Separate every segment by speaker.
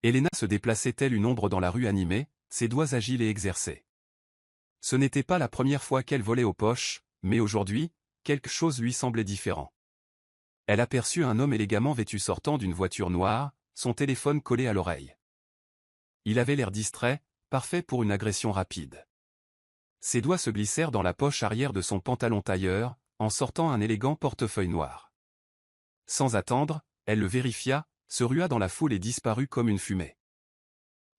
Speaker 1: Elena se déplaçait telle une ombre dans la rue animée, ses doigts agiles et exercés. Ce n'était pas la première fois qu'elle volait aux poches, mais aujourd'hui, quelque chose lui semblait différent. Elle aperçut un homme élégamment vêtu sortant d'une voiture noire, son téléphone collé à l'oreille. Il avait l'air distrait, parfait pour une agression rapide. Ses doigts se glissèrent dans la poche arrière de son pantalon tailleur, en sortant un élégant portefeuille noir. Sans attendre, elle le vérifia, se rua dans la foule et disparut comme une fumée.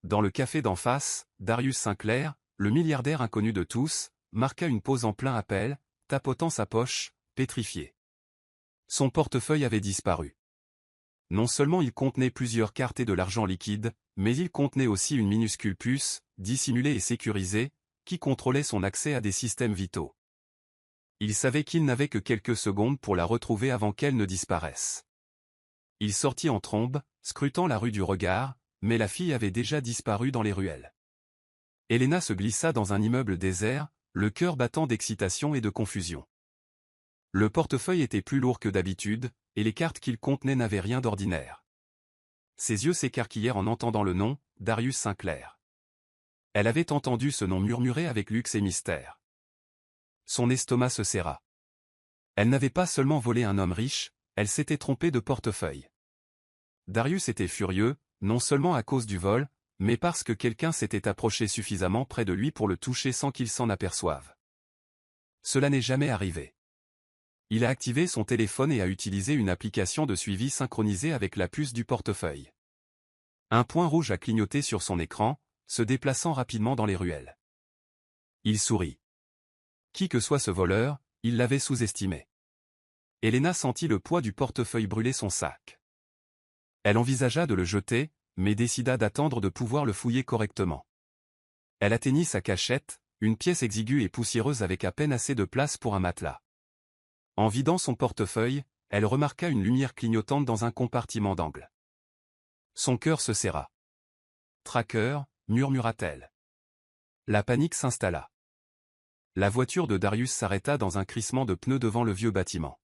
Speaker 1: Dans le café d'en face, Darius Sinclair, le milliardaire inconnu de tous, marqua une pause en plein appel, tapotant sa poche, pétrifié. Son portefeuille avait disparu. Non seulement il contenait plusieurs cartes et de l'argent liquide, mais il contenait aussi une minuscule puce, dissimulée et sécurisée, qui contrôlait son accès à des systèmes vitaux. Il savait qu'il n'avait que quelques secondes pour la retrouver avant qu'elle ne disparaisse. Il sortit en trombe, scrutant la rue du regard, mais la fille avait déjà disparu dans les ruelles. Elena se glissa dans un immeuble désert, le cœur battant d'excitation et de confusion. Le portefeuille était plus lourd que d'habitude, et les cartes qu'il contenait n'avaient rien d'ordinaire. Ses yeux s'écarquillèrent en entendant le nom, Darius Sinclair. Elle avait entendu ce nom murmuré avec luxe et mystère. Son estomac se serra. Elle n'avait pas seulement volé un homme riche, elle s'était trompée de portefeuille. Darius était furieux, non seulement à cause du vol, mais parce que quelqu'un s'était approché suffisamment près de lui pour le toucher sans qu'il s'en aperçoive. Cela n'est jamais arrivé. Il a activé son téléphone et a utilisé une application de suivi synchronisée avec la puce du portefeuille. Un point rouge a clignoté sur son écran, se déplaçant rapidement dans les ruelles. Il sourit. Qui que soit ce voleur, il l'avait sous-estimé. Elena sentit le poids du portefeuille brûler son sac. Elle envisagea de le jeter, mais décida d'attendre de pouvoir le fouiller correctement. Elle atteignit sa cachette, une pièce exiguë et poussiéreuse avec à peine assez de place pour un matelas. En vidant son portefeuille, elle remarqua une lumière clignotante dans un compartiment d'angle. Son cœur se serra. « Traqueur », murmura-t-elle. La panique s'installa. La voiture de Darius s'arrêta dans un crissement de pneus devant le vieux bâtiment.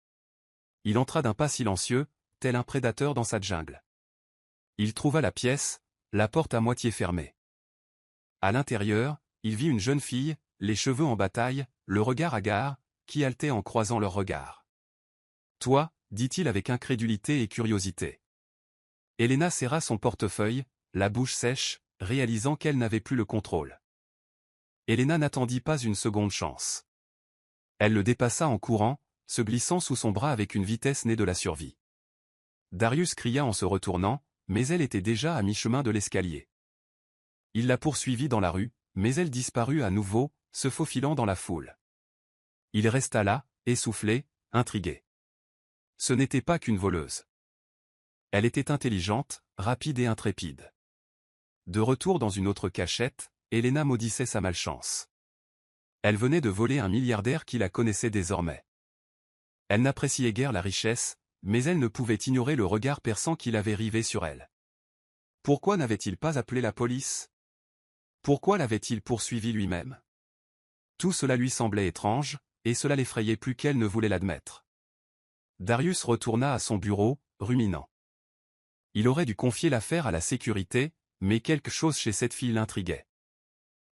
Speaker 1: Il entra d'un pas silencieux, tel un prédateur dans sa jungle. Il trouva la pièce, la porte à moitié fermée. À l'intérieur, il vit une jeune fille, les cheveux en bataille, le regard hagard, qui haletait en croisant leurs regards. « Toi » dit-il avec incrédulité et curiosité. Elena serra son portefeuille, la bouche sèche, réalisant qu'elle n'avait plus le contrôle. Elena n'attendit pas une seconde chance. Elle le dépassa en courant, se glissant sous son bras avec une vitesse née de la survie. Darius cria en se retournant, mais elle était déjà à mi-chemin de l'escalier. Il la poursuivit dans la rue, mais elle disparut à nouveau, se faufilant dans la foule. Il resta là, essoufflé, intrigué. Ce n'était pas qu'une voleuse. Elle était intelligente, rapide et intrépide. De retour dans une autre cachette, Elena maudissait sa malchance. Elle venait de voler un milliardaire qui la connaissait désormais. Elle n'appréciait guère la richesse, mais elle ne pouvait ignorer le regard perçant qu'il avait rivé sur elle. Pourquoi n'avait-il pas appelé la police? Pourquoi l'avait-il poursuivi lui-même? Tout cela lui semblait étrange, et cela l'effrayait plus qu'elle ne voulait l'admettre. Darius retourna à son bureau, ruminant. Il aurait dû confier l'affaire à la sécurité, mais quelque chose chez cette fille l'intriguait.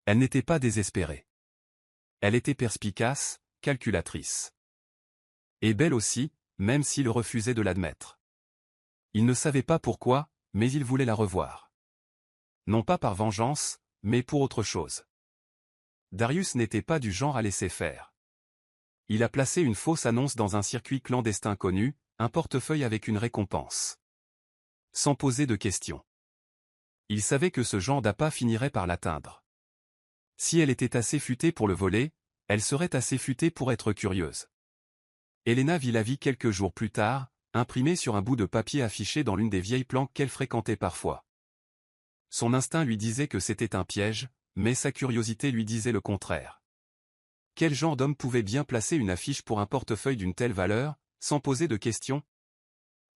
Speaker 1: Elle n'était pas désespérée. Elle était perspicace, calculatrice. Et belle aussi, même s'il refusait de l'admettre. Il ne savait pas pourquoi, mais il voulait la revoir. Non pas par vengeance, mais pour autre chose. Darius n'était pas du genre à laisser faire. Il a placé une fausse annonce dans un circuit clandestin connu, un portefeuille avec une récompense. Sans poser de questions. Il savait que ce genre d'appât finirait par l'atteindre. Si elle était assez futée pour le voler, elle serait assez futée pour être curieuse. Elena vit la vie quelques jours plus tard, imprimée sur un bout de papier affiché dans l'une des vieilles planques qu'elle fréquentait parfois. Son instinct lui disait que c'était un piège, mais sa curiosité lui disait le contraire. Quel genre d'homme pouvait bien placer une affiche pour un portefeuille d'une telle valeur, sans poser de questions?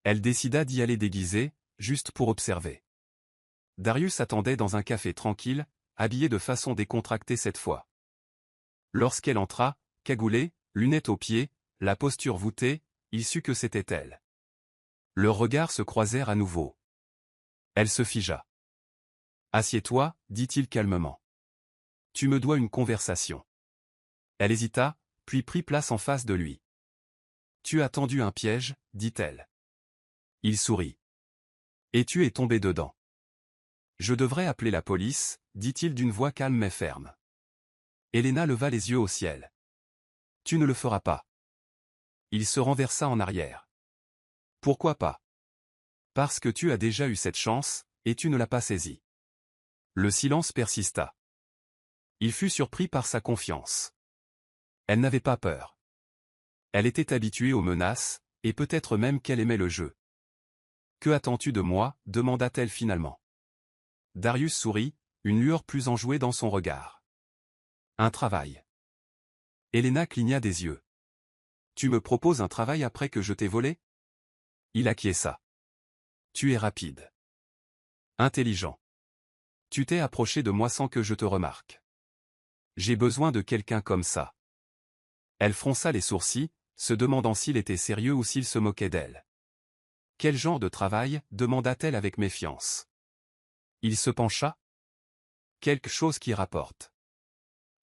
Speaker 1: Elle décida d'y aller déguisée, juste pour observer. Darius attendait dans un café tranquille, habillé de façon décontractée cette fois. Lorsqu'elle entra, cagoulée, lunettes aux pieds, la posture voûtée, il sut que c'était elle. Leurs regards se croisèrent à nouveau. Elle se figea. Assieds-toi, dit-il calmement. Tu me dois une conversation. Elle hésita, puis prit place en face de lui. Tu as tendu un piège, dit-elle. Il sourit. Et tu es tombé dedans. Je devrais appeler la police, dit-il d'une voix calme mais ferme. Elena leva les yeux au ciel. Tu ne le feras pas. Il se renversa en arrière. Pourquoi pas? Parce que tu as déjà eu cette chance, et tu ne l'as pas saisie. Le silence persista. Il fut surpris par sa confiance. Elle n'avait pas peur. Elle était habituée aux menaces, et peut-être même qu'elle aimait le jeu. Que attends-tu de moi? Demanda-t-elle finalement. Darius sourit, une lueur plus enjouée dans son regard. Un travail. Elena cligna des yeux. Tu me proposes un travail après que je t'ai volé? Il acquiesça. Tu es rapide. Intelligent. Tu t'es approché de moi sans que je te remarque. J'ai besoin de quelqu'un comme ça. Elle fronça les sourcils, se demandant s'il était sérieux ou s'il se moquait d'elle. Quel genre de travail? Demanda-t-elle avec méfiance. Il se pencha. Quelque chose qui rapporte.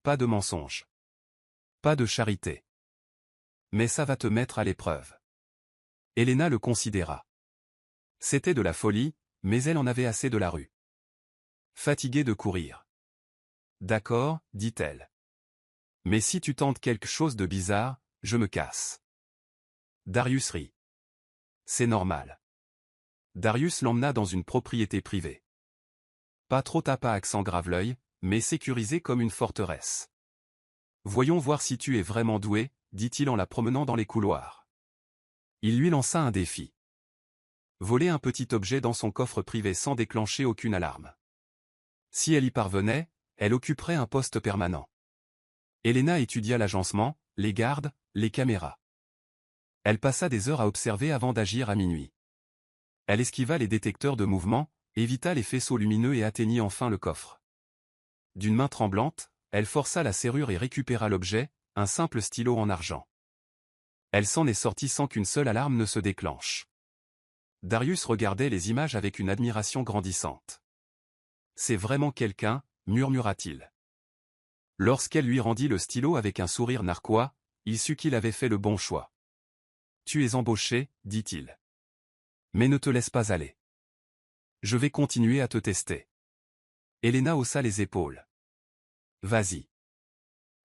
Speaker 1: Pas de mensonge. Pas de charité. Mais ça va te mettre à l'épreuve. Elena le considéra. C'était de la folie, mais elle en avait assez de la rue. Fatiguée de courir. D'accord, dit-elle. Mais si tu tentes quelque chose de bizarre, je me casse. Darius rit. C'est normal. Darius l'emmena dans une propriété privée. Pas trop tapa accent grave-l'œil, mais sécurisé comme une forteresse. Voyons voir si tu es vraiment doué, dit-il en la promenant dans les couloirs. Il lui lança un défi. Voler un petit objet dans son coffre privé sans déclencher aucune alarme. Si elle y parvenait, elle occuperait un poste permanent. Elena étudia l'agencement, les gardes, les caméras. Elle passa des heures à observer avant d'agir à minuit. Elle esquiva les détecteurs de mouvement, évita les faisceaux lumineux et atteignit enfin le coffre. D'une main tremblante, elle força la serrure et récupéra l'objet, un simple stylo en argent. Elle s'en est sortie sans qu'une seule alarme ne se déclenche. Darius regardait les images avec une admiration grandissante. C'est vraiment quelqu'un, murmura-t-il. Lorsqu'elle lui rendit le stylo avec un sourire narquois, il sut qu'il avait fait le bon choix. Tu es embauché, dit-il. Mais ne te laisse pas aller. Je vais continuer à te tester. Elena haussa les épaules. Vas-y.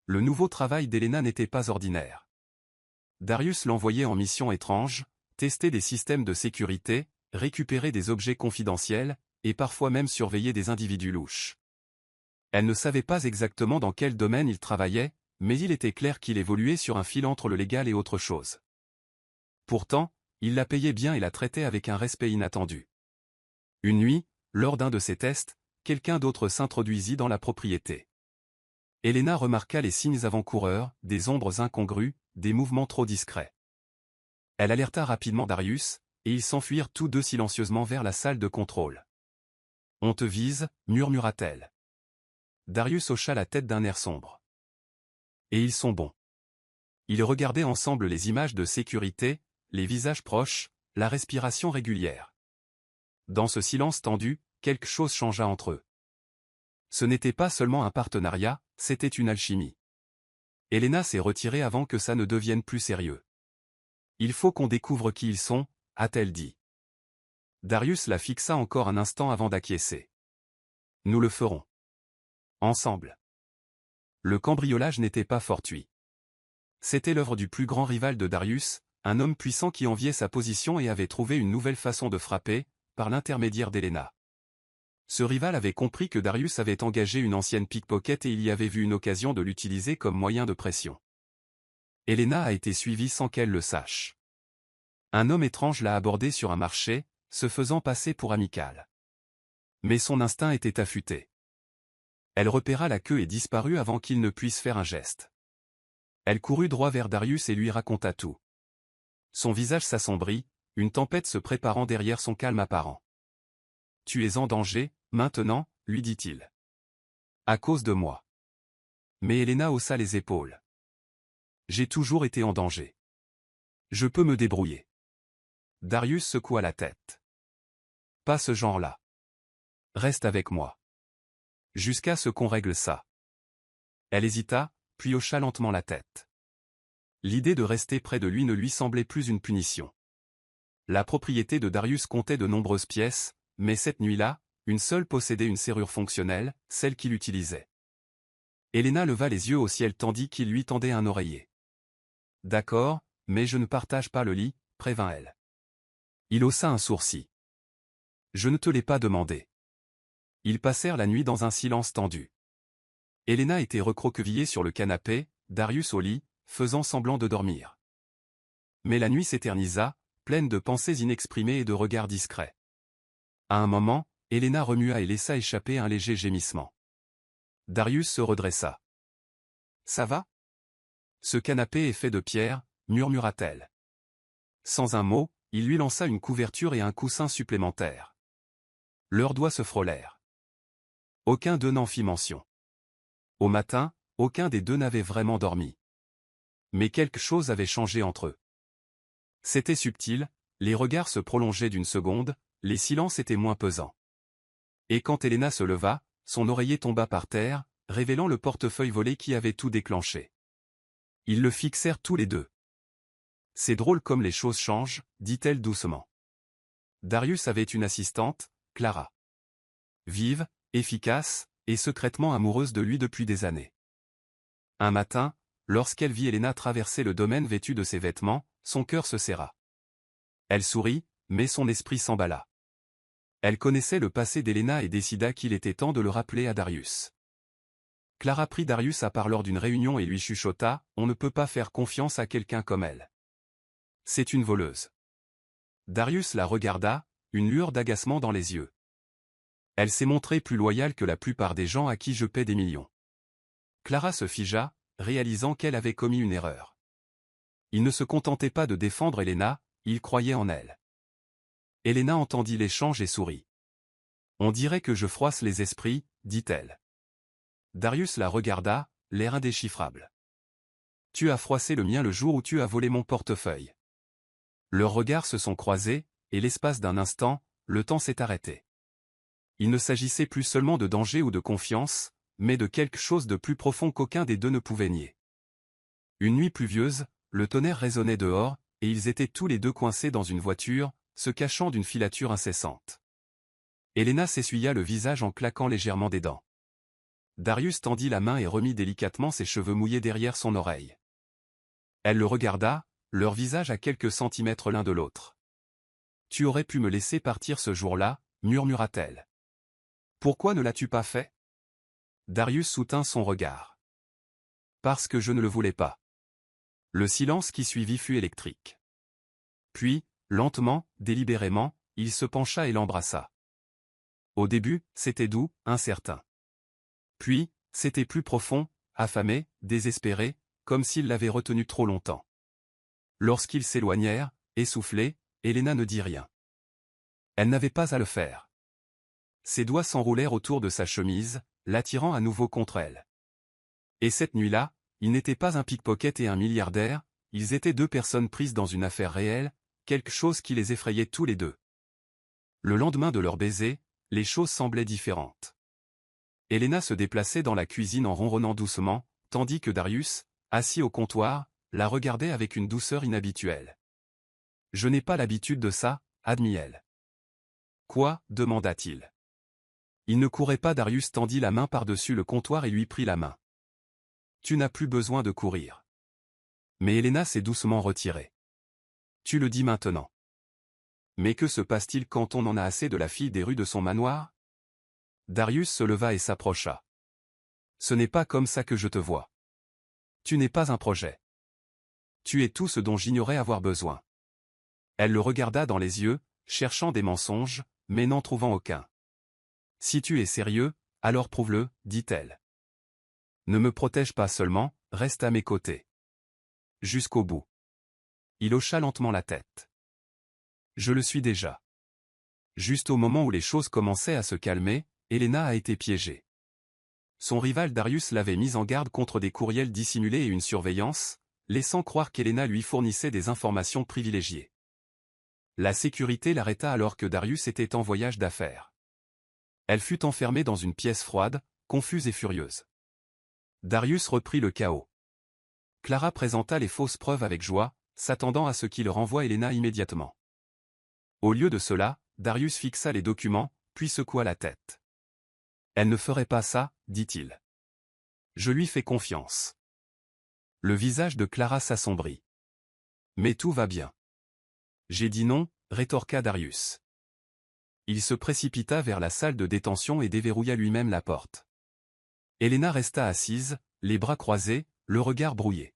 Speaker 1: Le nouveau travail d'Elena n'était pas ordinaire. Darius l'envoyait en mission étrange, tester des systèmes de sécurité, récupérer des objets confidentiels, et parfois même surveiller des individus louches. Elle ne savait pas exactement dans quel domaine il travaillait, mais il était clair qu'il évoluait sur un fil entre le légal et autre chose. Pourtant, il la payait bien et la traitait avec un respect inattendu. Une nuit, lors d'un de ses tests, quelqu'un d'autre s'introduisit dans la propriété. Elena remarqua les signes avant-coureurs, des ombres incongrues, des mouvements trop discrets. Elle alerta rapidement Darius, et ils s'enfuirent tous deux silencieusement vers la salle de contrôle. « On te vise » murmura-t-elle. Darius hocha la tête d'un air sombre. « Et ils sont bons. » Ils regardaient ensemble les images de sécurité, les visages proches, la respiration régulière. Dans ce silence tendu, quelque chose changea entre eux. Ce n'était pas seulement un partenariat, c'était une alchimie. Elena s'est retirée avant que ça ne devienne plus sérieux. « Il faut qu'on découvre qui ils sont » a-t-elle dit. Darius la fixa encore un instant avant d'acquiescer. « Nous le ferons. Ensemble. » Le cambriolage n'était pas fortuit. C'était l'œuvre du plus grand rival de Darius, un homme puissant qui enviait sa position et avait trouvé une nouvelle façon de frapper, par l'intermédiaire d'Elena. Ce rival avait compris que Darius avait engagé une ancienne pickpocket et il y avait vu une occasion de l'utiliser comme moyen de pression. Elena a été suivie sans qu'elle le sache. Un homme étrange l'a abordée sur un marché, se faisant passer pour amical. Mais son instinct était affûté. Elle repéra la queue et disparut avant qu'il ne puisse faire un geste. Elle courut droit vers Darius et lui raconta tout. Son visage s'assombrit, une tempête se préparant derrière son calme apparent. « Tu es en danger, maintenant » lui dit-il. « À cause de moi. » Mais Elena haussa les épaules. « J'ai toujours été en danger. Je peux me débrouiller. » Darius secoua la tête. « Pas ce genre-là. Reste avec moi. » Jusqu'à ce qu'on règle ça. Elle hésita, puis hocha lentement la tête. L'idée de rester près de lui ne lui semblait plus une punition. La propriété de Darius comptait de nombreuses pièces, mais cette nuit-là, une seule possédait une serrure fonctionnelle, celle qu'il utilisait. Helena leva les yeux au ciel tandis qu'il lui tendait un oreiller. « D'accord, mais je ne partage pas le lit, » prévint-elle. Il haussa un sourcil. « Je ne te l'ai pas demandé. » Ils passèrent la nuit dans un silence tendu. Helena était recroquevillée sur le canapé, Darius au lit, faisant semblant de dormir. Mais la nuit s'éternisa, pleine de pensées inexprimées et de regards discrets. À un moment, Helena remua et laissa échapper un léger gémissement. Darius se redressa. « Ça va ? Ce canapé est fait de pierre, » murmura-t-elle. Sans un mot, il lui lança une couverture et un coussin supplémentaires. Leurs doigts se frôlèrent. Aucun d'eux n'en fit mention. Au matin, aucun des deux n'avait vraiment dormi. Mais quelque chose avait changé entre eux. C'était subtil, les regards se prolongeaient d'une seconde, les silences étaient moins pesants. Et quand Helena se leva, son oreiller tomba par terre, révélant le portefeuille volé qui avait tout déclenché. Ils le fixèrent tous les deux. « C'est drôle comme les choses changent, » dit-elle doucement. Darius avait une assistante, Clara. Vive, efficace, et secrètement amoureuse de lui depuis des années. Un matin, lorsqu'elle vit Helena traverser le domaine vêtue de ses vêtements, son cœur se serra. Elle sourit, mais son esprit s'emballa. Elle connaissait le passé d'Helena et décida qu'il était temps de le rappeler à Darius. Clara prit Darius à part lors d'une réunion et lui chuchota « On ne peut pas faire confiance à quelqu'un comme elle. C'est une voleuse. » Darius la regarda, une lueur d'agacement dans les yeux. « Elle s'est montrée plus loyale que la plupart des gens à qui je paie des millions. » Clara se figea, réalisant qu'elle avait commis une erreur. Il ne se contentait pas de défendre Helena, il croyait en elle. Helena entendit l'échange et sourit. « On dirait que je froisse les esprits, » dit-elle. Darius la regarda, l'air indéchiffrable. « Tu as froissé le mien le jour où tu as volé mon portefeuille. » Leurs regards se sont croisés, et l'espace d'un instant, le temps s'est arrêté. Il ne s'agissait plus seulement de danger ou de confiance, mais de quelque chose de plus profond qu'aucun des deux ne pouvait nier. Une nuit pluvieuse, le tonnerre résonnait dehors, et ils étaient tous les deux coincés dans une voiture, se cachant d'une filature incessante. Helena s'essuya le visage en claquant légèrement des dents. Darius tendit la main et remit délicatement ses cheveux mouillés derrière son oreille. Elle le regarda, leur visage à quelques centimètres l'un de l'autre. « Tu aurais pu me laisser partir ce jour-là, » murmura-t-elle. « Pourquoi ne l'as-tu pas fait ?» Darius soutint son regard. « Parce que je ne le voulais pas. » Le silence qui suivit fut électrique. Puis, lentement, délibérément, il se pencha et l'embrassa. Au début, c'était doux, incertain. Puis, c'était plus profond, affamé, désespéré, comme s'il l'avait retenu trop longtemps. Lorsqu'ils s'éloignèrent, essoufflés, Helena ne dit rien. Elle n'avait pas à le faire. Ses doigts s'enroulèrent autour de sa chemise, l'attirant à nouveau contre elle. Et cette nuit-là, ils n'étaient pas un pickpocket et un milliardaire, ils étaient deux personnes prises dans une affaire réelle, quelque chose qui les effrayait tous les deux. Le lendemain de leur baiser, les choses semblaient différentes. Helena se déplaçait dans la cuisine en ronronnant doucement, tandis que Darius, assis au comptoir, la regardait avec une douceur inhabituelle. « Je n'ai pas l'habitude de ça, » admit-elle. « Quoi ?» demanda-t-il. Il ne courait pas. Darius tendit la main par-dessus le comptoir et lui prit la main. « Tu n'as plus besoin de courir. » Mais Helena s'est doucement retirée. « Tu le dis maintenant. » Mais que se passe-t-il quand on en a assez de la fille des rues de son manoir ? Darius se leva et s'approcha. « Ce n'est pas comme ça que je te vois. Tu n'es pas un projet. Tu es tout ce dont j'ignorais avoir besoin. » Elle le regarda dans les yeux, cherchant des mensonges, mais n'en trouvant aucun. « Si tu es sérieux, alors prouve-le, » dit-elle. « Ne me protège pas seulement, reste à mes côtés. Jusqu'au bout. » Il hocha lentement la tête. « Je le suis déjà. » Juste au moment où les choses commençaient à se calmer, Helena a été piégée. Son rival Darius l'avait mise en garde contre des courriels dissimulés et une surveillance, laissant croire qu'Helena lui fournissait des informations privilégiées. La sécurité l'arrêta alors que Darius était en voyage d'affaires. Elle fut enfermée dans une pièce froide, confuse et furieuse. Darius reprit le chaos. Clara présenta les fausses preuves avec joie, s'attendant à ce qu'il renvoie Helena immédiatement. Au lieu de cela, Darius fixa les documents, puis secoua la tête. Elle ne ferait pas ça, dit-il. Je lui fais confiance. Le visage de Clara s'assombrit. Mais tout va bien. J'ai dit non, rétorqua Darius. Il se précipita vers la salle de détention et déverrouilla lui-même la porte. Helena resta assise, les bras croisés, le regard brouillé.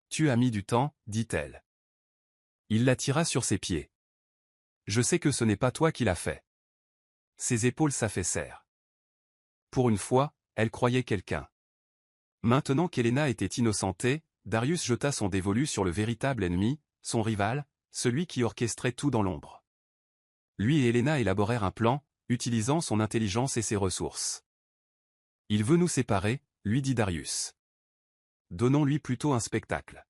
Speaker 1: Tu as mis du temps, dit-elle. Il la tira sur ses pieds. Je sais que ce n'est pas toi qui l'as fait. Ses épaules s'affaissèrent. Pour une fois, elle croyait quelqu'un. Maintenant qu'Helena était innocentée, Darius jeta son dévolu sur le véritable ennemi, son rival, celui qui orchestrait tout dans l'ombre. Lui et Helena élaborèrent un plan, utilisant son intelligence et ses ressources. Il veut nous séparer, lui dit Darius. Donnons-lui plutôt un spectacle.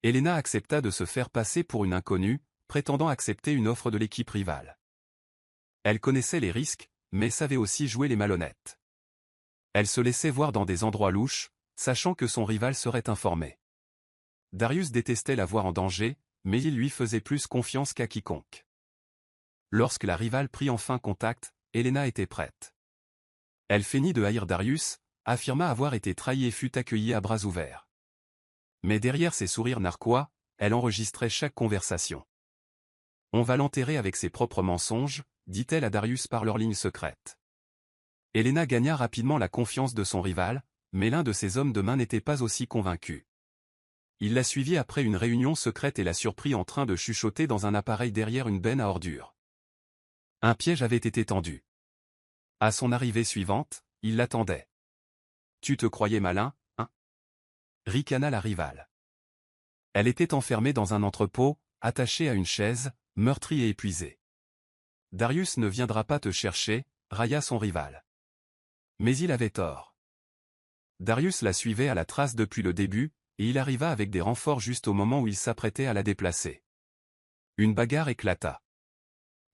Speaker 1: Helena accepta de se faire passer pour une inconnue, prétendant accepter une offre de l'équipe rivale. Elle connaissait les risques, mais savait aussi jouer les malhonnêtes. Elle se laissait voir dans des endroits louches, sachant que son rival serait informé. Darius détestait la voir en danger, mais il lui faisait plus confiance qu'à quiconque. Lorsque la rivale prit enfin contact, Helena était prête. Elle feignit de haïr Darius, affirma avoir été trahie et fut accueillie à bras ouverts. Mais derrière ses sourires narquois, elle enregistrait chaque conversation. On va l'enterrer avec ses propres mensonges, dit-elle à Darius par leur ligne secrète. Helena gagna rapidement la confiance de son rival, mais l'un de ses hommes de main n'était pas aussi convaincu. Il la suivit après une réunion secrète et la surprit en train de chuchoter dans un appareil derrière une benne à ordures. Un piège avait été tendu. À son arrivée suivante, il l'attendait. « Tu te croyais malin, hein » ricana la rivale. Elle était enfermée dans un entrepôt, attachée à une chaise, meurtrie et épuisée. « Darius ne viendra pas te chercher » railla son rival. Mais il avait tort. Darius la suivait à la trace depuis le début, et il arriva avec des renforts juste au moment où il s'apprêtait à la déplacer. Une bagarre éclata.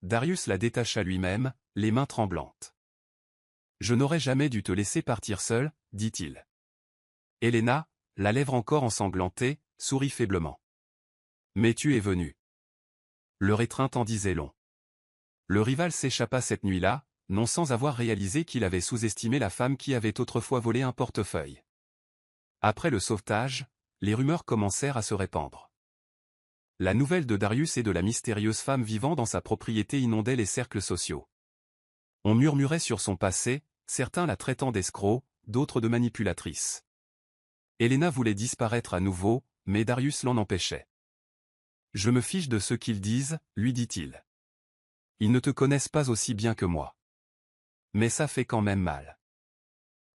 Speaker 1: Darius la détacha lui-même, les mains tremblantes. « Je n'aurais jamais dû te laisser partir seule, » dit-il. Helena, la lèvre encore ensanglantée, sourit faiblement. « Mais tu es venu. » Leur étreinte en disait long. Le rival s'échappa cette nuit-là, non sans avoir réalisé qu'il avait sous-estimé la femme qui avait autrefois volé un portefeuille. Après le sauvetage, les rumeurs commencèrent à se répandre. La nouvelle de Darius et de la mystérieuse femme vivant dans sa propriété inondait les cercles sociaux. On murmurait sur son passé, certains la traitant d'escroc, d'autres de manipulatrice. Helena voulait disparaître à nouveau, mais Darius l'en empêchait. « Je me fiche de ce qu'ils disent, » lui dit-il. « Ils ne te connaissent pas aussi bien que moi. Mais ça fait quand même mal. »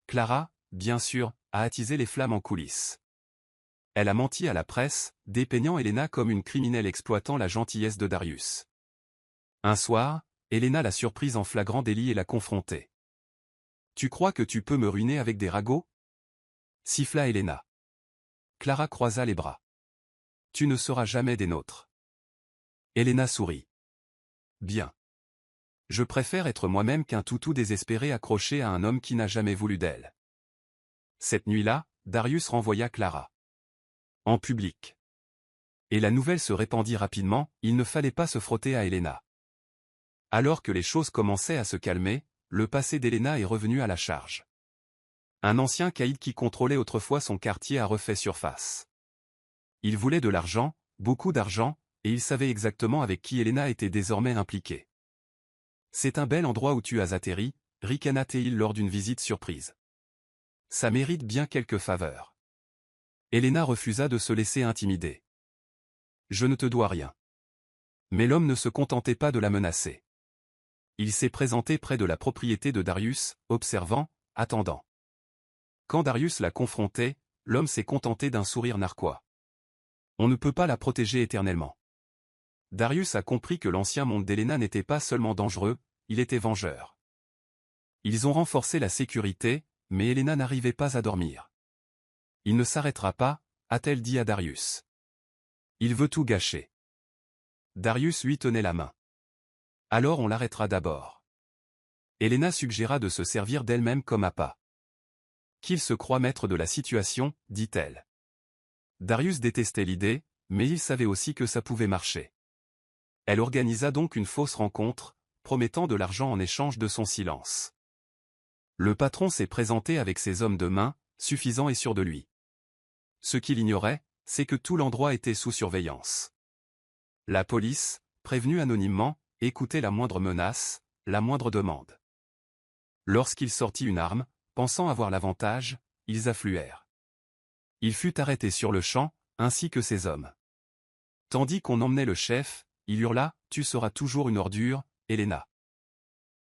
Speaker 1: Clara, bien sûr, a attisé les flammes en coulisses. Elle a menti à la presse, dépeignant Helena comme une criminelle exploitant la gentillesse de Darius. Un soir, Helena l'a surprise en flagrant délit et l'a confrontée. « Tu crois que tu peux me ruiner avec des ragots ?» siffla Helena. Clara croisa les bras. « Tu ne seras jamais des nôtres. » Helena sourit. « Bien. Je préfère être moi-même qu'un toutou désespéré accroché à un homme qui n'a jamais voulu d'elle. » Cette nuit-là, Darius renvoya Clara. En public. Et la nouvelle se répandit rapidement, il ne fallait pas se frotter à Helena. Alors que les choses commençaient à se calmer, le passé d'Helena est revenu à la charge. Un ancien caïd qui contrôlait autrefois son quartier a refait surface. Il voulait de l'argent, beaucoup d'argent, et il savait exactement avec qui Helena était désormais impliquée. « C'est un bel endroit où tu as atterri » ricana Théil lors d'une visite surprise. « Ça mérite bien quelques faveurs. » Helena refusa de se laisser intimider. « Je ne te dois rien. » Mais l'homme ne se contentait pas de la menacer. Il s'est présenté près de la propriété de Darius, observant, attendant. Quand Darius l'a confronté, l'homme s'est contenté d'un sourire narquois. On ne peut pas la protéger éternellement. Darius a compris que l'ancien monde d'Helena n'était pas seulement dangereux, il était vengeur. Ils ont renforcé la sécurité, mais Helena n'arrivait pas à dormir. « Il ne s'arrêtera pas » a-t-elle dit à Darius. « Il veut tout gâcher. » Darius lui tenait la main. « Alors on l'arrêtera d'abord. » Elena suggéra de se servir d'elle-même comme appât. Qu'il se croit maître de la situation, dit-elle. Darius détestait l'idée, mais il savait aussi que ça pouvait marcher. Elle organisa donc une fausse rencontre, promettant de l'argent en échange de son silence. Le patron s'est présenté avec ses hommes de main, suffisants et sûrs de lui. Ce qu'il ignorait, c'est que tout l'endroit était sous surveillance. La police, prévenue anonymement, écoutait la moindre menace, la moindre demande. Lorsqu'il sortit une arme, pensant avoir l'avantage, ils affluèrent. Il fut arrêté sur le champ, ainsi que ses hommes. Tandis qu'on emmenait le chef, il hurla « Tu seras toujours une ordure, Elena ».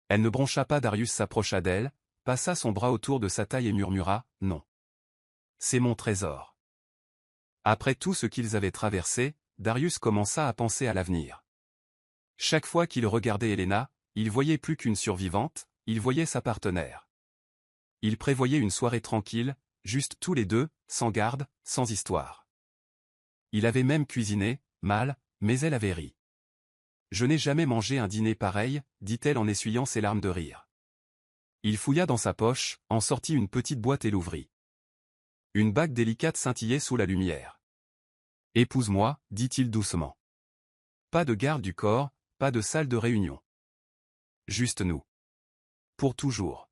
Speaker 1: Elle ne broncha pas. Darius s'approcha d'elle, passa son bras autour de sa taille et murmura « Non. C'est mon trésor ». Après tout ce qu'ils avaient traversé, Darius commença à penser à l'avenir. Chaque fois qu'il regardait Elena, il voyait plus qu'une survivante, il voyait sa partenaire. Il prévoyait une soirée tranquille, juste tous les deux, sans garde, sans histoire. Il avait même cuisiné, mal, mais elle avait ri. « Je n'ai jamais mangé un dîner pareil », dit-elle en essuyant ses larmes de rire. Il fouilla dans sa poche, en sortit une petite boîte et l'ouvrit. Une bague délicate scintillait sous la lumière. « Épouse-moi », dit-il doucement. Pas de garde du corps, pas de salle de réunion. Juste nous. Pour toujours.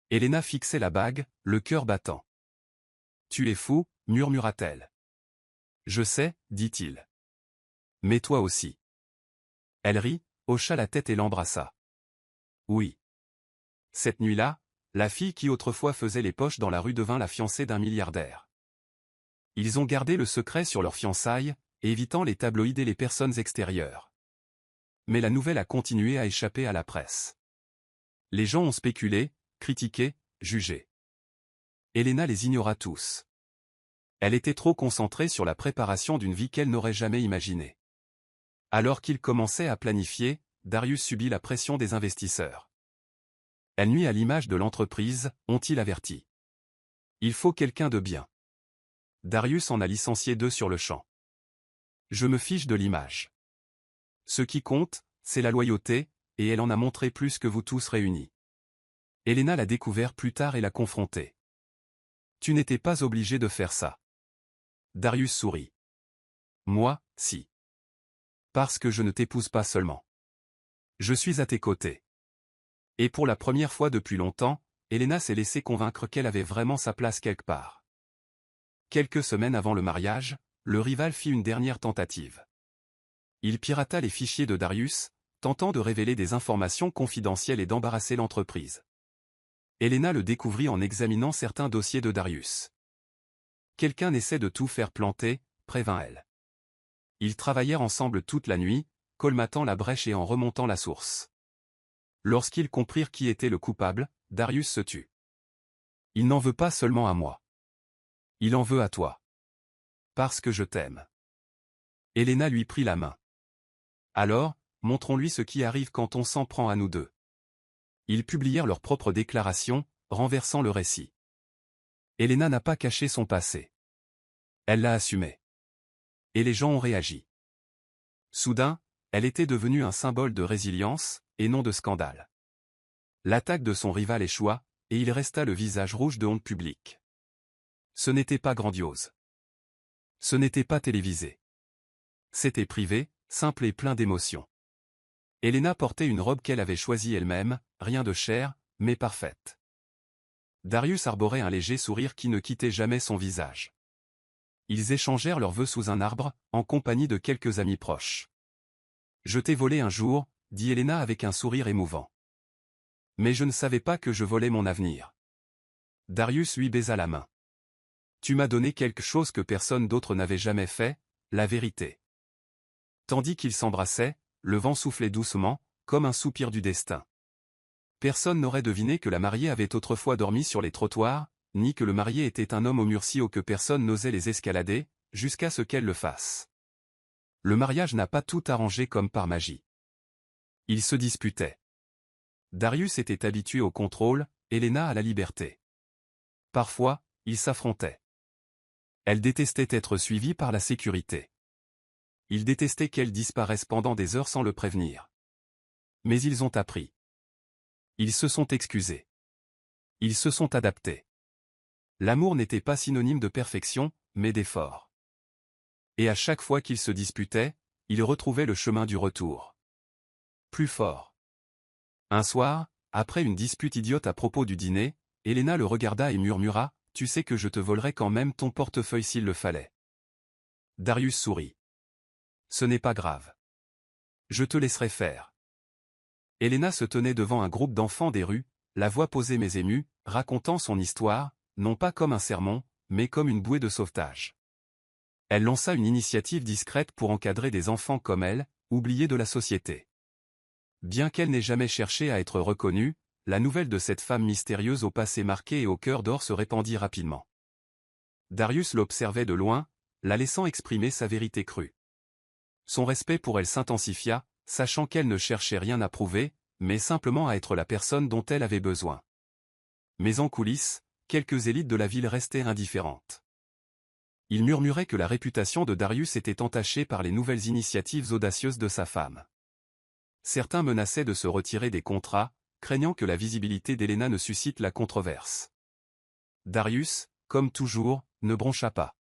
Speaker 1: Elena fixait la bague, le cœur battant. « Tu es fou », murmura-t-elle. « Je sais », dit-il. « Mais toi aussi. » Elle rit, hocha la tête et l'embrassa. Oui. Cette nuit-là, la fille qui autrefois faisait les poches dans la rue devint la fiancée d'un milliardaire. Ils ont gardé le secret sur leur fiançailles, évitant les tabloïds et les personnes extérieures. Mais la nouvelle a continué à échapper à la presse. Les gens ont spéculé, critiqué, jugé. Elena les ignora tous. Elle était trop concentrée sur la préparation d'une vie qu'elle n'aurait jamais imaginée. Alors qu'il commençait à planifier, Darius subit la pression des investisseurs. Elle nuit à l'image de l'entreprise, ont-ils averti. Il faut quelqu'un de bien. Darius en a licencié 2 sur le champ. Je me fiche de l'image. Ce qui compte, c'est la loyauté, et elle en a montré plus que vous tous réunis. Elena l'a découvert plus tard et l'a confronté. Tu n'étais pas obligé de faire ça. Darius sourit. Moi, si. Parce que je ne t'épouse pas seulement. Je suis à tes côtés. Et pour la première fois depuis longtemps, Elena s'est laissée convaincre qu'elle avait vraiment sa place quelque part. Quelques semaines avant le mariage, le rival fit une dernière tentative. Il pirata les fichiers de Darius, tentant de révéler des informations confidentielles et d'embarrasser l'entreprise. Elena le découvrit en examinant certains dossiers de Darius. Quelqu'un essaie de tout faire planter, prévint-elle. Ils travaillèrent ensemble toute la nuit, colmatant la brèche et en remontant la source. Lorsqu'ils comprirent qui était le coupable, Darius se tut. Il n'en veut pas seulement à moi. Il en veut à toi. Parce que je t'aime. Elena lui prit la main. Alors, montrons-lui ce qui arrive quand on s'en prend à nous deux. Ils publièrent leur propre déclaration, renversant le récit. Elena n'a pas caché son passé. Elle l'a assumé. Et les gens ont réagi. Soudain, elle était devenue un symbole de résilience, et non de scandale. L'attaque de son rival échoua, et il resta le visage rouge de honte publique. Ce n'était pas grandiose. Ce n'était pas télévisé. C'était privé, simple et plein d'émotions. Elena portait une robe qu'elle avait choisie elle-même, rien de cher, mais parfaite. Darius arborait un léger sourire qui ne quittait jamais son visage. Ils échangèrent leurs vœux sous un arbre, en compagnie de quelques amis proches. « Je t'ai volé un jour », dit Elena avec un sourire émouvant. « Mais je ne savais pas que je volais mon avenir. » Darius lui baisa la main. « Tu m'as donné quelque chose que personne d'autre n'avait jamais fait, la vérité. » Tandis qu'ils s'embrassaient, le vent soufflait doucement, comme un soupir du destin. Personne n'aurait deviné que la mariée avait autrefois dormi sur les trottoirs, ni que le marié était un homme aux murs si hauts que personne n'osait les escalader, jusqu'à ce qu'elle le fasse. Le mariage n'a pas tout arrangé comme par magie. Ils se disputaient. Darius était habitué au contrôle, Elena à la liberté. Parfois, ils s'affrontaient. Elle détestait être suivie par la sécurité. Il détestait qu'elle disparaisse pendant des heures sans le prévenir. Mais ils ont appris. Ils se sont excusés. Ils se sont adaptés. L'amour n'était pas synonyme de perfection, mais d'effort. Et à chaque fois qu'ils se disputaient, ils retrouvaient le chemin du retour. Plus fort. Un soir, après une dispute idiote à propos du dîner, Elena le regarda et murmura « Tu sais que je te volerai quand même ton portefeuille s'il le fallait. » Darius sourit. « Ce n'est pas grave. Je te laisserai faire. » Elena se tenait devant un groupe d'enfants des rues, la voix posée mais émue, racontant son histoire, non pas comme un sermon, mais comme une bouée de sauvetage. Elle lança une initiative discrète pour encadrer des enfants comme elle, oubliés de la société. Bien qu'elle n'ait jamais cherché à être reconnue, la nouvelle de cette femme mystérieuse au passé marqué et au cœur d'or se répandit rapidement. Darius l'observait de loin, la laissant exprimer sa vérité crue. Son respect pour elle s'intensifia, sachant qu'elle ne cherchait rien à prouver, mais simplement à être la personne dont elle avait besoin. Mais en coulisses, quelques élites de la ville restaient indifférentes. Ils murmuraient que la réputation de Darius était entachée par les nouvelles initiatives audacieuses de sa femme. Certains menaçaient de se retirer des contrats, craignant que la visibilité d'Elena ne suscite la controverse. Darius, comme toujours, ne broncha pas.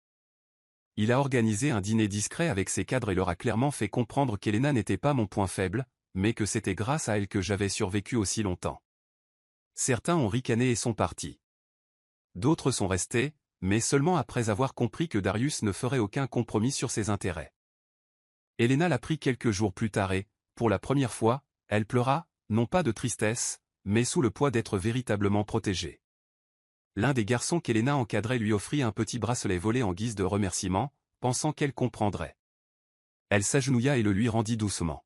Speaker 1: Il a organisé un dîner discret avec ses cadres et leur a clairement fait comprendre qu'Elena n'était pas mon point faible, mais que c'était grâce à elle que j'avais survécu aussi longtemps. Certains ont ricané et sont partis. D'autres sont restés, mais seulement après avoir compris que Darius ne ferait aucun compromis sur ses intérêts. Elena l'apprit quelques jours plus tard et, pour la première fois, elle pleura, non pas de tristesse, mais sous le poids d'être véritablement protégée. L'un des garçons qu'Elena encadrait lui offrit un petit bracelet volé en guise de remerciement, pensant qu'elle comprendrait. Elle s'agenouilla et le lui rendit doucement.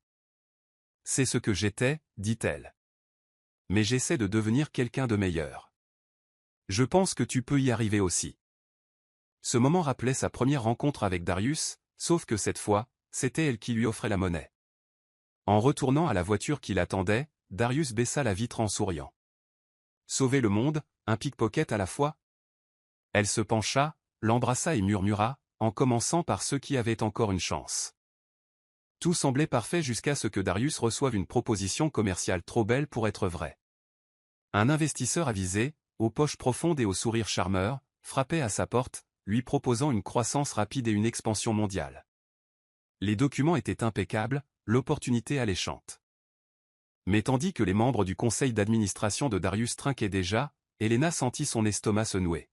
Speaker 1: « C'est ce que j'étais, dit-elle. Mais j'essaie de devenir quelqu'un de meilleur. Je pense que tu peux y arriver aussi. » Ce moment rappelait sa première rencontre avec Darius, sauf que cette fois, c'était elle qui lui offrait la monnaie. En retournant à la voiture qui l'attendait, Darius baissa la vitre en souriant. Sauver le monde, un pickpocket à la fois? Elle se pencha, l'embrassa et murmura, en commençant par ceux qui avaient encore une chance. Tout semblait parfait jusqu'à ce que Darius reçoive une proposition commerciale trop belle pour être vraie. Un investisseur avisé, aux poches profondes et au sourire charmeur, frappait à sa porte, lui proposant une croissance rapide et une expansion mondiale. Les documents étaient impeccables, l'opportunité alléchante. Mais tandis que les membres du conseil d'administration de Darius trinquaient déjà, Elena sentit son estomac se nouer.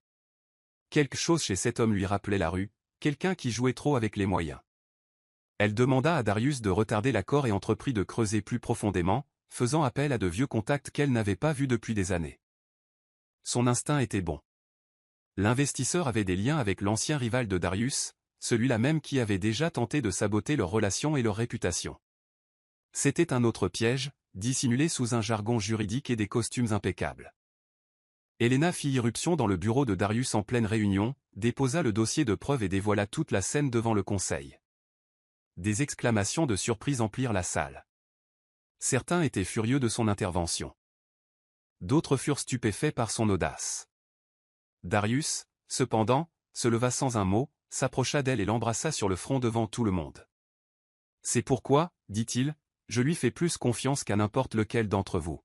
Speaker 1: Quelque chose chez cet homme lui rappelait la rue, quelqu'un qui jouait trop avec les moyens. Elle demanda à Darius de retarder l'accord et entreprit de creuser plus profondément, faisant appel à de vieux contacts qu'elle n'avait pas vus depuis des années. Son instinct était bon. L'investisseur avait des liens avec l'ancien rival de Darius, celui-là même qui avait déjà tenté de saboter leur relation et leur réputation. C'était un autre piège, dissimulé sous un jargon juridique et des costumes impeccables. Elena fit irruption dans le bureau de Darius en pleine réunion, déposa le dossier de preuve et dévoila toute la scène devant le conseil. Des exclamations de surprise emplirent la salle. Certains étaient furieux de son intervention. D'autres furent stupéfaits par son audace. Darius, cependant, se leva sans un mot, s'approcha d'elle et l'embrassa sur le front devant tout le monde. « C'est pourquoi, dit-il, je lui fais plus confiance qu'à n'importe lequel d'entre vous. »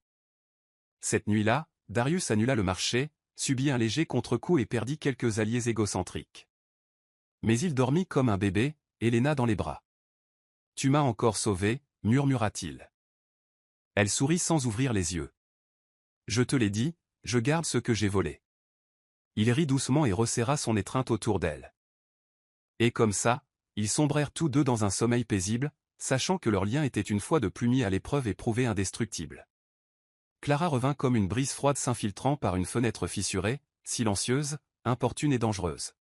Speaker 1: Cette nuit-là, Darius annula le marché, subit un léger contre-coup et perdit quelques alliés égocentriques. Mais il dormit comme un bébé, Elena dans les bras. « Tu m'as encore sauvé, murmura-t-il. Elle sourit sans ouvrir les yeux. « Je te l'ai dit, je garde ce que j'ai volé. » Il rit doucement et resserra son étreinte autour d'elle. Et comme ça, ils sombrèrent tous deux dans un sommeil paisible, sachant que leur lien était une fois de plus mis à l'épreuve et prouvé indestructible. Clara revint comme une brise froide s'infiltrant par une fenêtre fissurée, silencieuse, importune et dangereuse.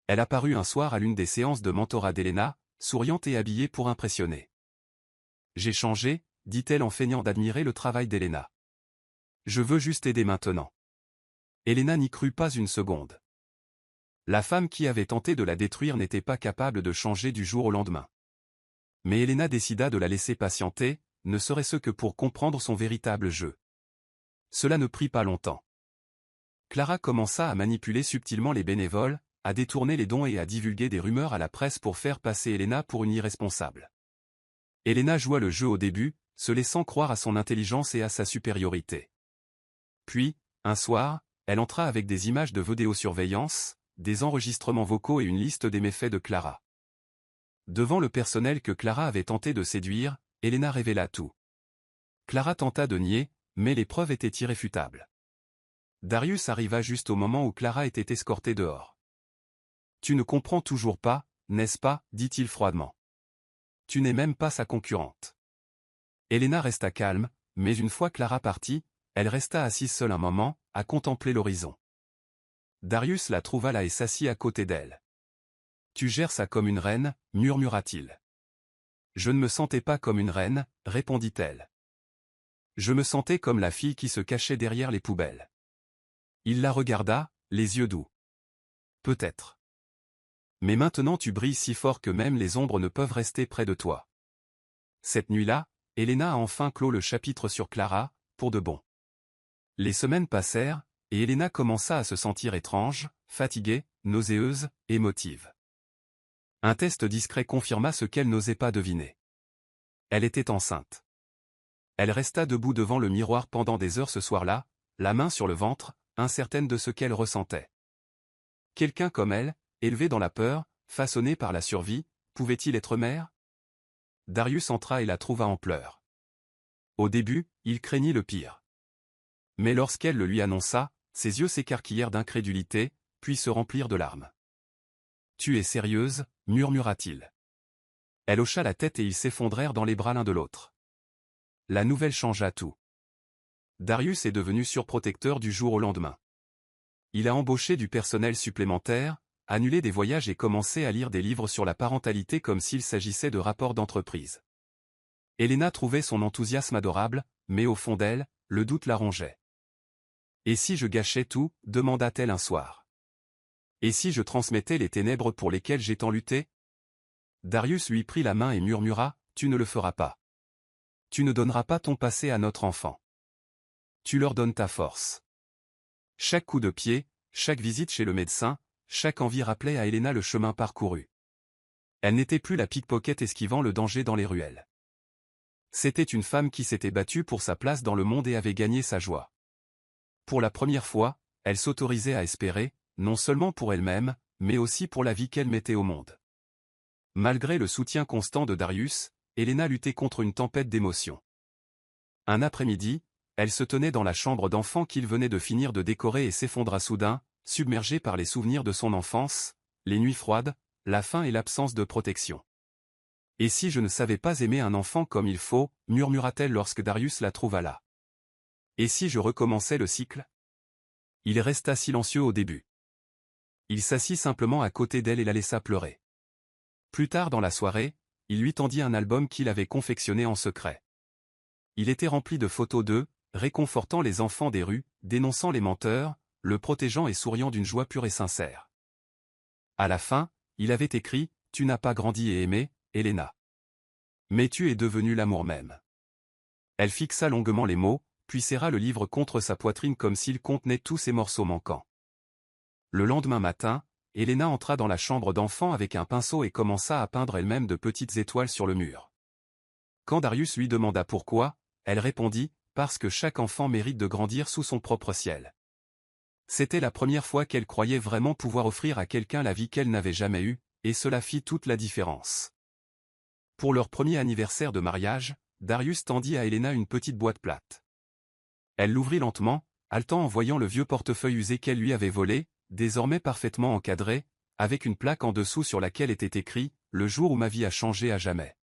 Speaker 1: Elle apparut un soir à l'une des séances de mentorat d'Elena, souriante et habillée pour impressionner. « J'ai changé, dit-elle en feignant d'admirer le travail d'Elena. Je veux juste aider maintenant. » Elena n'y crut pas une seconde. La femme qui avait tenté de la détruire n'était pas capable de changer du jour au lendemain. Mais Elena décida de la laisser patienter, ne serait-ce que pour comprendre son véritable jeu. Cela ne prit pas longtemps. Clara commença à manipuler subtilement les bénévoles, à détourner les dons et à divulguer des rumeurs à la presse pour faire passer Elena pour une irresponsable. Elena joua le jeu au début, se laissant croire à son intelligence et à sa supériorité. Puis, un soir, elle entra avec des images de vidéosurveillance, des enregistrements vocaux et une liste des méfaits de Clara. Devant le personnel que Clara avait tenté de séduire, Elena révéla tout. Clara tenta de nier, mais les preuves étaient irréfutables. Darius arriva juste au moment où Clara était escortée dehors. « Tu ne comprends toujours pas, n'est-ce pas » dit-il froidement. « Tu n'es même pas sa concurrente. » Elena resta calme, mais une fois Clara partie, elle resta assise seule un moment, à contempler l'horizon. Darius la trouva là et s'assit à côté d'elle. « Tu gères ça comme une reine » murmura-t-il. « Je ne me sentais pas comme une reine » répondit-elle. « Je me sentais comme la fille qui se cachait derrière les poubelles. » Il la regarda, les yeux doux. « Peut-être. Mais maintenant tu brilles si fort que même les ombres ne peuvent rester près de toi. » Cette nuit-là, Elena a enfin clos le chapitre sur Clara, pour de bon. Les semaines passèrent, et Elena commença à se sentir étrange, fatiguée, nauséeuse, émotive. Un test discret confirma ce qu'elle n'osait pas deviner. Elle était enceinte. Elle resta debout devant le miroir pendant des heures ce soir-là, la main sur le ventre, incertaine de ce qu'elle ressentait. Quelqu'un comme elle, élevé dans la peur, façonné par la survie, pouvait-il être mère? Darius entra et la trouva en pleurs. Au début, il craignit le pire. Mais lorsqu'elle le lui annonça, ses yeux s'écarquillèrent d'incrédulité, puis se remplirent de larmes. « Tu es sérieuse » murmura-t-il. Elle hocha la tête et ils s'effondrèrent dans les bras l'un de l'autre. La nouvelle changea tout. Darius est devenu surprotecteur du jour au lendemain. Il a embauché du personnel supplémentaire, annulé des voyages et commencé à lire des livres sur la parentalité comme s'il s'agissait de rapports d'entreprise. Elena trouvait son enthousiasme adorable, mais au fond d'elle, le doute la rongeait. « Et si je gâchais tout » demanda-t-elle un soir. « Et si je transmettais les ténèbres pour lesquelles j'ai tant lutté ?» Darius lui prit la main et murmura, « Tu ne le feras pas. Tu ne donneras pas ton passé à notre enfant. Tu leur donnes ta force. » Chaque coup de pied, chaque visite chez le médecin, chaque envie rappelait à Elena le chemin parcouru. Elle n'était plus la pickpocket esquivant le danger dans les ruelles. C'était une femme qui s'était battue pour sa place dans le monde et avait gagné sa joie. Pour la première fois, elle s'autorisait à espérer, non seulement pour elle-même, mais aussi pour la vie qu'elle mettait au monde. Malgré le soutien constant de Darius, Elena luttait contre une tempête d'émotions. Un après-midi, elle se tenait dans la chambre d'enfant qu'il venait de finir de décorer et s'effondra soudain, submergée par les souvenirs de son enfance, les nuits froides, la faim et l'absence de protection. « Et si je ne savais pas aimer un enfant comme il faut » murmura-t-elle lorsque Darius la trouva là. « Et si je recommençais le cycle ?» Il resta silencieux au début. Il s'assit simplement à côté d'elle et la laissa pleurer. Plus tard dans la soirée, il lui tendit un album qu'il avait confectionné en secret. Il était rempli de photos d'eux, réconfortant les enfants des rues, dénonçant les menteurs, le protégeant et souriant d'une joie pure et sincère. À la fin, il avait écrit « Tu n'as pas grandi et aimé, Elena. Mais tu es devenue l'amour même. » Elle fixa longuement les mots, puis serra le livre contre sa poitrine comme s'il contenait tous ses morceaux manquants. Le lendemain matin, Elena entra dans la chambre d'enfant avec un pinceau et commença à peindre elle-même de petites étoiles sur le mur. Quand Darius lui demanda pourquoi, elle répondit « Parce que chaque enfant mérite de grandir sous son propre ciel. » C'était la première fois qu'elle croyait vraiment pouvoir offrir à quelqu'un la vie qu'elle n'avait jamais eue, et cela fit toute la différence. Pour leur premier anniversaire de mariage, Darius tendit à Elena une petite boîte plate. Elle l'ouvrit lentement, haletant en voyant le vieux portefeuille usé qu'elle lui avait volé, désormais parfaitement encadré, avec une plaque en dessous sur laquelle était écrit « Le jour où ma vie a changé à jamais ».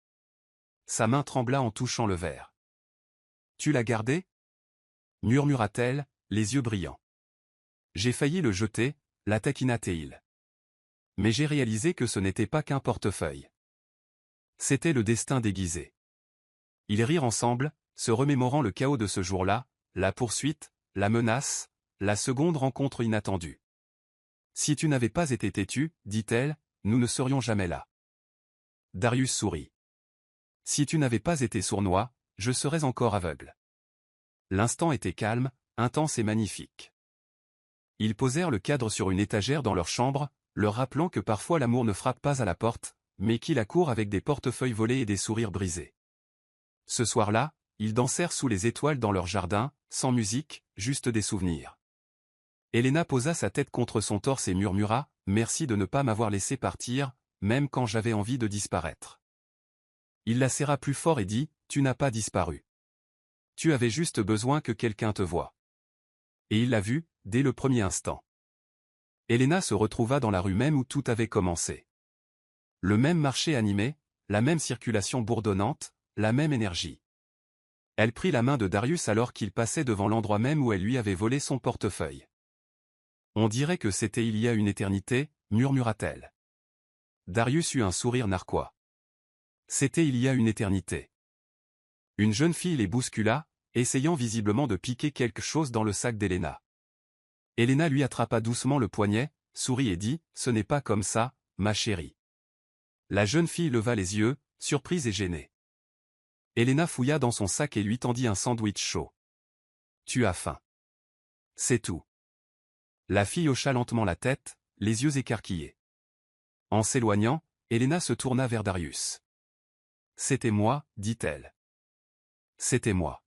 Speaker 1: Sa main trembla en touchant le verre. « Tu l'as gardé » murmura-t-elle, les yeux brillants. « J'ai failli le jeter » la taquina-t-il. Mais j'ai réalisé que ce n'était pas qu'un portefeuille. C'était le destin déguisé. Ils rirent ensemble, se remémorant le chaos de ce jour-là, la poursuite, la menace, la seconde rencontre inattendue. « Si tu n'avais pas été têtu, dit-elle, nous ne serions jamais là. » Darius sourit. « Si tu n'avais pas été sournois, je serais encore aveugle. » L'instant était calme, intense et magnifique. Ils posèrent le cadre sur une étagère dans leur chambre, leur rappelant que parfois l'amour ne frappe pas à la porte, mais qu'il accourt avec des portefeuilles volés et des sourires brisés. Ce soir-là, ils dansèrent sous les étoiles dans leur jardin, sans musique, juste des souvenirs. Elena posa sa tête contre son torse et murmura « Merci de ne pas m'avoir laissé partir, même quand j'avais envie de disparaître. » Il la serra plus fort et dit « Tu n'as pas disparu. Tu avais juste besoin que quelqu'un te voie. » Et il l'a vue, dès le premier instant. Elena se retrouva dans la rue même où tout avait commencé. Le même marché animé, la même circulation bourdonnante, la même énergie. Elle prit la main de Darius alors qu'il passait devant l'endroit même où elle lui avait volé son portefeuille. « On dirait que c'était il y a une éternité, » murmura-t-elle. Darius eut un sourire narquois. C'était il y a une éternité. Une jeune fille les bouscula, essayant visiblement de piquer quelque chose dans le sac d'Elena. Elena lui attrapa doucement le poignet, sourit et dit « Ce n'est pas comme ça, ma chérie. » La jeune fille leva les yeux, surprise et gênée. Elena fouilla dans son sac et lui tendit un sandwich chaud. « Tu as faim. C'est tout. » La fille hocha lentement la tête, les yeux écarquillés. En s'éloignant, Elena se tourna vers Darius. « C'était moi, dit-elle. C'était moi. »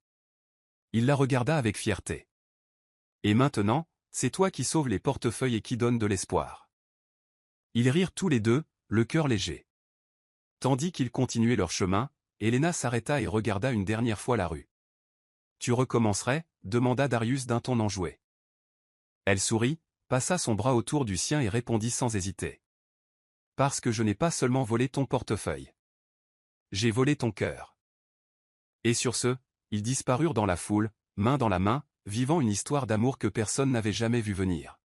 Speaker 1: Il la regarda avec fierté. « Et maintenant, c'est toi qui sauves les portefeuilles et qui donne de l'espoir. » Ils rirent tous les deux, le cœur léger. Tandis qu'ils continuaient leur chemin, Elena s'arrêta et regarda une dernière fois la rue. « Tu recommencerais » demanda Darius d'un ton enjoué. Elle sourit, passa son bras autour du sien et répondit sans hésiter. « Parce que je n'ai pas seulement volé ton portefeuille. J'ai volé ton cœur. » Et sur ce, ils disparurent dans la foule, main dans la main, vivant une histoire d'amour que personne n'avait jamais vu venir.